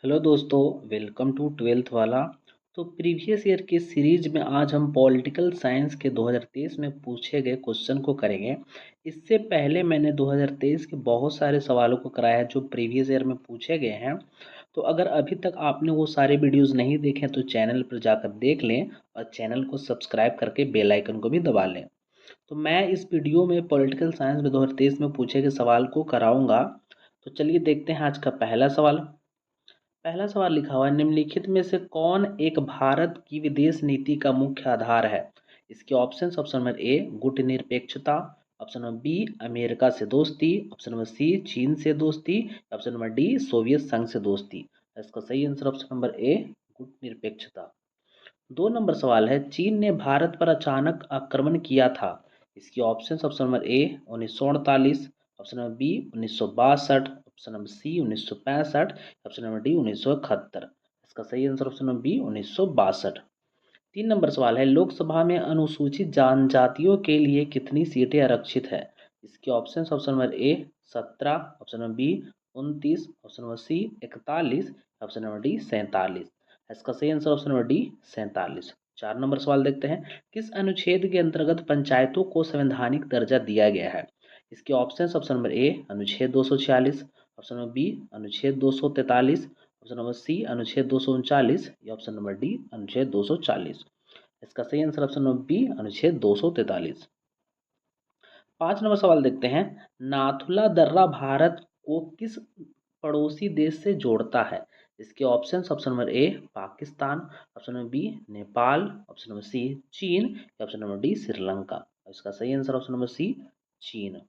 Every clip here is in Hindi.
हेलो दोस्तों, वेलकम टू ट्वेल्थ वाला। तो प्रीवियस ईयर के सीरीज में आज हम पॉलिटिकल साइंस के 2023 में पूछे गए क्वेश्चन को करेंगे। इससे पहले मैंने 2023 के बहुत सारे सवालों को कराया है जो प्रीवियस ईयर में पूछे गए हैं। तो अगर अभी तक आपने वो सारे वीडियोस नहीं देखे तो चैनल पर जाकर देख लें और चैनल को सब्सक्राइब करके बेल आइकन को भी दबा लें। तो मैं इस वीडियो में पॉलिटिकल साइंस में 2023 में पूछे गए सवाल को कराऊंगा। तो चलिए देखते हैं आज का पहला सवाल। पहला सवाल लिखा हुआ है, निम्नलिखित में से कौन एक भारत की विदेश नीति का मुख्य आधार है। इसके ऑप्शंस, ऑप्शन नंबर ए गुटनिरपेक्षता, ऑप्शन नंबर बी अमेरिका से दोस्ती, ऑप्शन नंबर सी चीन से दोस्ती, ऑप्शन नंबर डी सोवियत संघ से दोस्ती। इसका सही आंसर ऑप्शन नंबर ए गुटनिरपेक्षता। 2 नंबर सवाल है, चीन ने भारत पर अचानक आक्रमण किया था। इसकी option, option number A 1948, option number B 1962, option number C 1965, option number D 1971। इसका सही answer option number B 1962। 3 number सवाल है, लोकसभा में अनुसूचित जनजातियों के लिए कितनी सीटें आरक्षित है। इसके option, option number A 17, option number B 29, option number C 41, option number D 47। इसका सही answer option number D 47। 4 number सवाल देखते हैं, किस अनुच्छेद के अंतर्गत पंचायतों को संवैधानिक दर्जा दिया गया है। इसके ऑप्शन, ऑप्शन नंबर ए अनुच्छेद 246, ऑप्शन नंबर बी अनुच्छेद 243, ऑप्शन नंबर सी अनुच्छेद 239 या ऑप्शन नंबर डी अनुच्छेद 240। इसका सही आंसर ऑप्शन नंबर बी अनुच्छेद 243। 5 नंबर सवाल देखते हैं, नाथुला दर्रा भारत को किस पड़ोसी देश से जोड़ता है। इसके option, option number A Pakistan, option number B Nepal, option number C चीन या ऑप्शन नंबर डी श्रीलंका। इसका सही आंसर ऑप्शन नंबर सी चीन।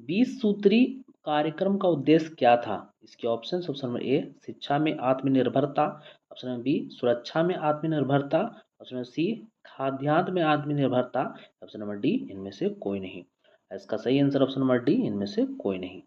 20 सूत्री कार्यक्रम का उद्देश्य क्या था। इसके ऑप्शन, ऑप्शन नंबर ए शिक्षा में आत्मनिर्भरता, ऑप्शन नंबर बी सुरक्षा में आत्मनिर्भरता, ऑप्शन नंबर सी खाद्यान्न में आत्मनिर्भरता, ऑप्शन नंबर डी इनमें से कोई नहीं। इसका सही आंसर ऑप्शन नंबर डी इनमें से कोई नहीं।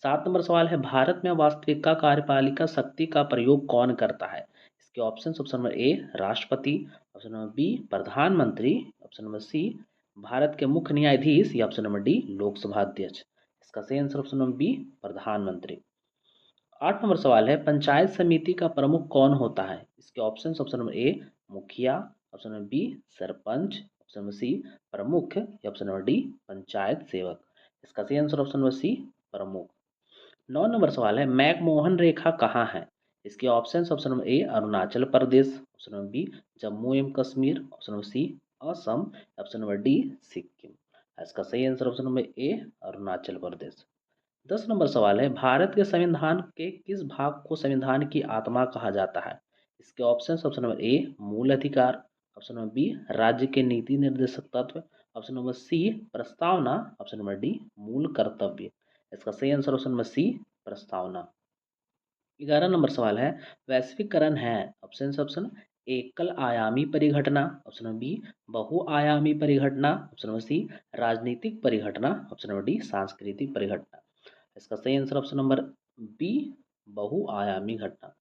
7 नंबर सवाल है, भारत में वास्तविका कार्यपालिका शक्ति का प्रयोग कौन करता है। इसके ऑप्शन, ऑप्शन नंबर ए राष्ट्रपति, ऑप्शन नंबर बी प्रधानमंत्री, ऑप्शन नंबर सी भारत के मुख्य न्यायाधीश या ऑप्शन नंबर डी लोकसभा अध्यक्ष। इसका सही आंसर ऑप्शन नंबर बी प्रधानमंत्री। 8 नंबर सवाल है, पंचायत समिति का प्रमुख कौन होता है। इसके ऑप्शन, ऑप्शन नंबर ए मुखिया, option number B sarpanch, option number C प्रमुख या ऑप्शन नंबर डी पंचायत सेवक। इसका सही आंसर ऑप्शन नंबर सी प्रमुख। 9 नंबर सवाल है, मैकमोहन रेखा कहाँ है। इसके option, option number A Arunachal Pradesh, option number B Jammu एवं Kashmir, option number C Assam, option number D Sikkim. इसका सही answer option number A Arunachal Pradesh. 10 number सवाल है, भारत के संविधान के किस भाग को संविधान की आत्मा कहा जाता है। इसके ऑप्शन, ऑप्शन नंबर ए मूल अधिकार, ऑप्शन नंबर बी राज्य के नीति निर्देशक तत्व, ऑप्शन नंबर सी प्रस्तावना, ऑप्शन नंबर डी मूल कर्तव्य। इसका सही आंसर ऑप्शन नंबर सी प्रस्तावना। 11 नंबर सवाल है, वैश्वीकरण है ऑप्शन, ऑप्शन एकल आयामी परिघटना, ऑप्शन नंबर बी बहुआयामी परिघटना, ऑप्शन नंबर सी राजनीतिक परिघटना, ऑप्शन नंबर डी सांस्कृतिक परिघटना। इसका सही आंसर ऑप्शन नंबर बी बहुआयामी घटना।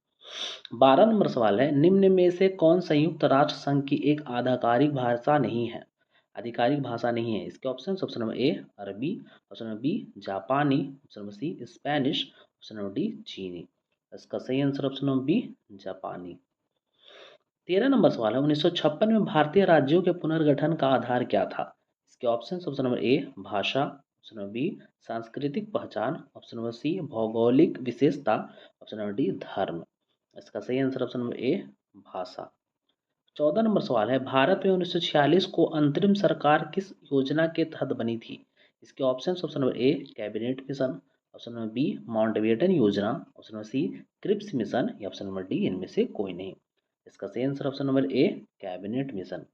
12 नंबर सवाल है, निम्न में से कौन संयुक्त राष्ट्र संघ की एक आधिकारिक भाषा नहीं है। आधिकारिक भाषा नहीं है। इसके ऑप्शन, ऑप्शन नंबर ए अरबी, ऑप्शन नंबर बी जापानी, option number C Spanish, option number D चीनी। इसका सही आंसर ऑप्शन नंबर बी जापानी। 13 नंबर सवाल है, 1956 में भारतीय राज्यों के पुनर्गठन का आधार क्या था। इसके ऑप्शन, ऑप्शन नंबर ए भाषा, ऑप्शन नंबर बी सांस्कृतिक पहचान, ऑप्शन नंबर सी भौगोलिक विशेषता, ऑप्शन नंबर डी धर्म। इसका सही आंसर ऑप्शन नंबर ए भाषा। 14 नंबर सवाल है, भारत में 1946 को अंतरिम सरकार किस योजना के तहत बनी थी। इसके option, option number A cabinet mission, option number B Mountbatten योजना, option number C Cripps mission या ऑप्शन नंबर डी इनमें से कोई नहीं। इसका सही answer option number A cabinet mission.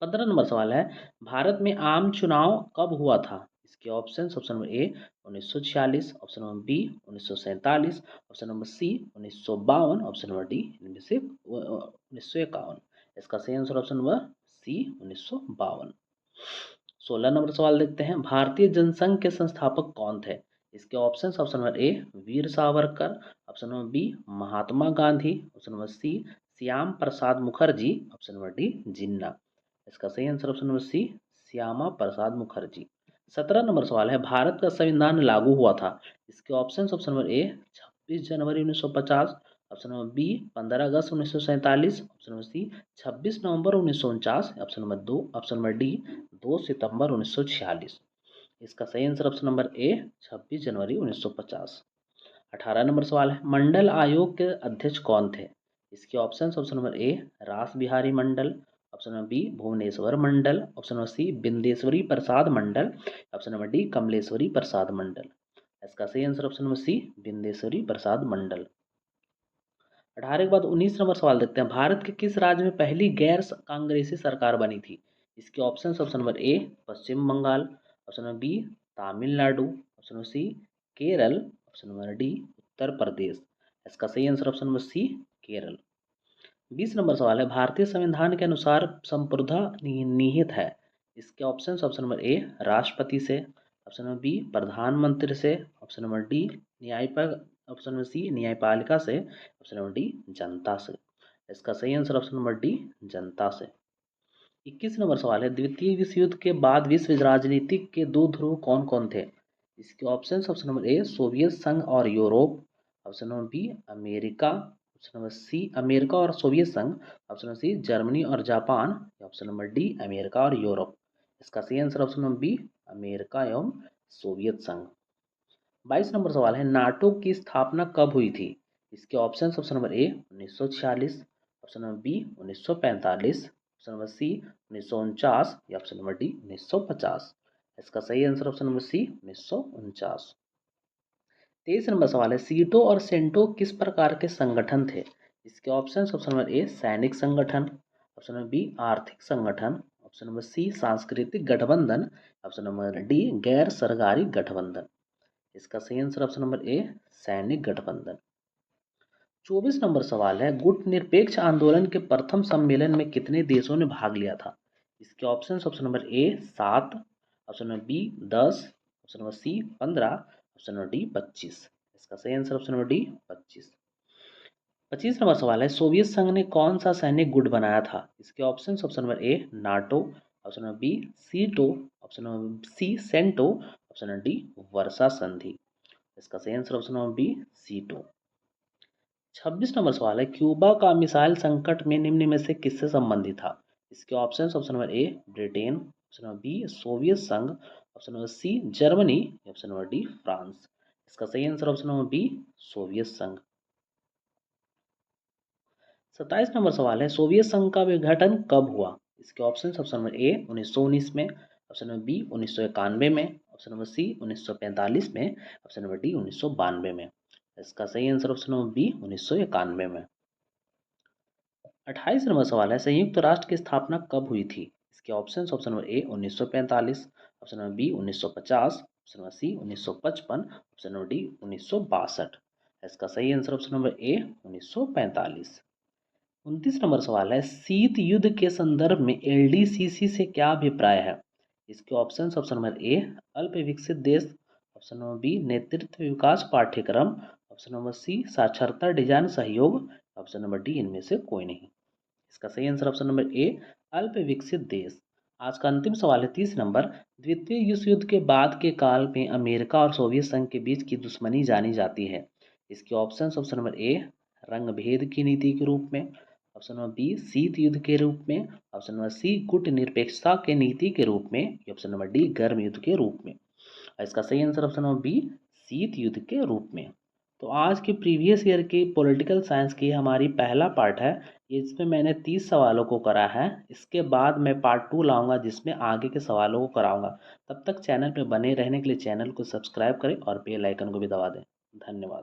15 number सवाल है, भारत में आम चुनाव कब हुआ था। इसके option, option number A 1946, option number B 1947, option number C 1952, option number D इनमें से 1951। इसका सही answer option number C 1952। 16 number सवाल देखते हैं, भारतीय जनसंघ के संस्थापक कौन थे। इसके option, option number A Veer Savarkar, option number B Mahatma Gandhi, option number C Shyam Prasad Mukherjee, option number D Jinnah. इसका सही answer option number C Shyama Prasad Mukherjee. 17 number सवाल है, भारत का संविधान लागू हुआ था। इसके ऑप्शन, ऑप्शन नंबर ए जनवरी 1950, ऑप्शन नंबर बी 15 अगस्त 1947, ऑप्शन नंबर सी 26 नवंबर 1949, option number 2, option number D 2 सितंबर 1946। इसका सही आंसर ऑप्शन नंबर ए 26 जनवरी 1950। 18 नंबर सवाल है, मंडल आयोग के अध्यक्ष कौन थे? इसके option, option number A Ras Bihari Mandal, option number B Bhubaneshwar Mandal, option number C Bindeshwari Prasad Mandal, option number D Kamleshwari Prasad Mandal. इसका सही answer option number C Bindeshwari Prasad Mandal. 18 के बाद 19 नंबर सवाल देखते हैं, भारत के किस राज्य में पहली गैर कांग्रेसी सरकार बनी थी? इसके option, option number A Paschim Bengal, option number B Tamil Nadu, option number C Kerala, option number D Uttar Pradesh. इसका सही answer option number C Kerala. 20 number सवाल है, भारतीय संविधान के अनुसार संप्रभुता निहित है? इसके ऑप्शन, ऑप्शन नंबर ए राष्ट्रपति से, ऑप्शन नंबर बी प्रधानमंत्री से, ऑप्शन नंबर डी न्यायपालिका, ऑप्शन नंबर सी न्यायपालिका से, ऑप्शन नंबर डी जनता से। इसका सही आंसर ऑप्शन नंबर डी जनता से। 21 नंबर सवाल है, द्वितीय विश्व युद्ध के बाद विश्व राजनीति के दो ध्रुव कौन कौन थे? इसके option, option number A Soviet संघ और Europe, option number B America, option number C America और सोवियत संघ, ऑप्शन नंबर सी जर्मनी और Japan, option number D America और यूरोप। इसका सही answer option number B America एवं सोवियत संघ। 22 नंबर सवाल है, नाटो की स्थापना कब हुई थी? इसके option, option number A 1946, option number B 1945, option number C 1949 या ऑप्शन नंबर डी 1950। इसका सही answer option number C 1949। 23 number सवाल है, सीटो और सेंटो किस प्रकार के संगठन थे? इसके ऑप्शन, ऑप्शन नंबर ए सैनिक संगठन, ऑप्शन नंबर बी आर्थिक संगठन, ऑप्शन नंबर सी सांस्कृतिक गठबंधन, ऑप्शन नंबर डी गैर सरकारी गठबंधन। इसका सही आंसर ऑप्शन नंबर ए सैनिक गठबंधन। 24 नंबर सवाल है, गुट निरपेक्ष आंदोलन के प्रथम सम्मेलन में कितने देशों ने भाग लिया था? इसके option, option number A 7, option number B 10, option number C 15, option number D 25। इसका सही answer option number D 25। 25 number सवाल है, सोवियत संघ ने कौन सा सैनिक गुट बनाया था? इसके option, option number A NATO, option number B SEATO, option number C CENTO, option number D Warsaw संधि। इसका सही आंसर ऑप्शन नंबर बी सीटो। 26 नंबर सवाल है, क्यूबा का मिसाइल संकट में निम्न में से किससे संबंधित था? इसके option, option number A Britain, option number B Soviet संघ, option number C Germany, option number D France. इसका सही answer option number B Soviet संघ। 27 नंबर सवाल है, सोवियत संघ का विघटन कब हुआ? इसके ऑप्शन, ऑप्शन नंबर ए 1919 में, ऑप्शन नंबर बी 1991 में, ऑप्शन नंबर सी 1945 में, ऑप्शन नंबर डी 1992 में। इसका सही आंसर ऑप्शन नंबर बी 1991 में। 28 नंबर सवाल है, संयुक्त राष्ट्र की स्थापना कब हुई थी? इसके option, option number A 1945, option number B 1950, option number C 1955, option number D 1962। इसका सही answer option number A 1945। 29 number सवाल है, शीत युद्ध के संदर्भ में एलडीसीसी से क्या अभिप्राय है? इसके ऑप्शन, ऑप्शन नंबर ए अल्प विकसित देश, ऑप्शन नंबर बी नेतृत्व विकास पाठ्यक्रम, ऑप्शन नंबर सी साक्षरता डिजाइन सहयोग, ऑप्शन नंबर डी इनमें से कोई नहीं। इसका सही आंसर ऑप्शन नंबर ए अल्प विकसित देश। आज का अंतिम सवाल है 30 नंबर, द्वितीय विश्व युद्ध के बाद के काल में अमेरिका और सोवियत संघ के बीच की दुश्मनी जानी जाती है। इसके ऑप्शन, ऑप्शन नंबर ए रंग भेद की नीति के रूप में, ऑप्शन नंबर बी शीत युद्ध के रूप में, ऑप्शन नंबर सी गुट निरपेक्षता के नीति के रूप में, ऑप्शन नंबर डी गर्म युद्ध के रूप में। इसका सही आंसर ऑप्शन नंबर बी शीत युद्ध के रूप में। तो आज के प्रीवियस ईयर की पॉलिटिकल साइंस की हमारी पहला पार्ट है, इसमें मैंने 30 सवालों को करा है। इसके बाद मैं पार्ट 2 लाऊंगा जिसमें आगे के सवालों को कराऊंगा। तब तक चैनल पे बने रहने के लिए चैनल को सब्सक्राइब करें और बेल आइकन को भी दबा दें। धन्यवाद।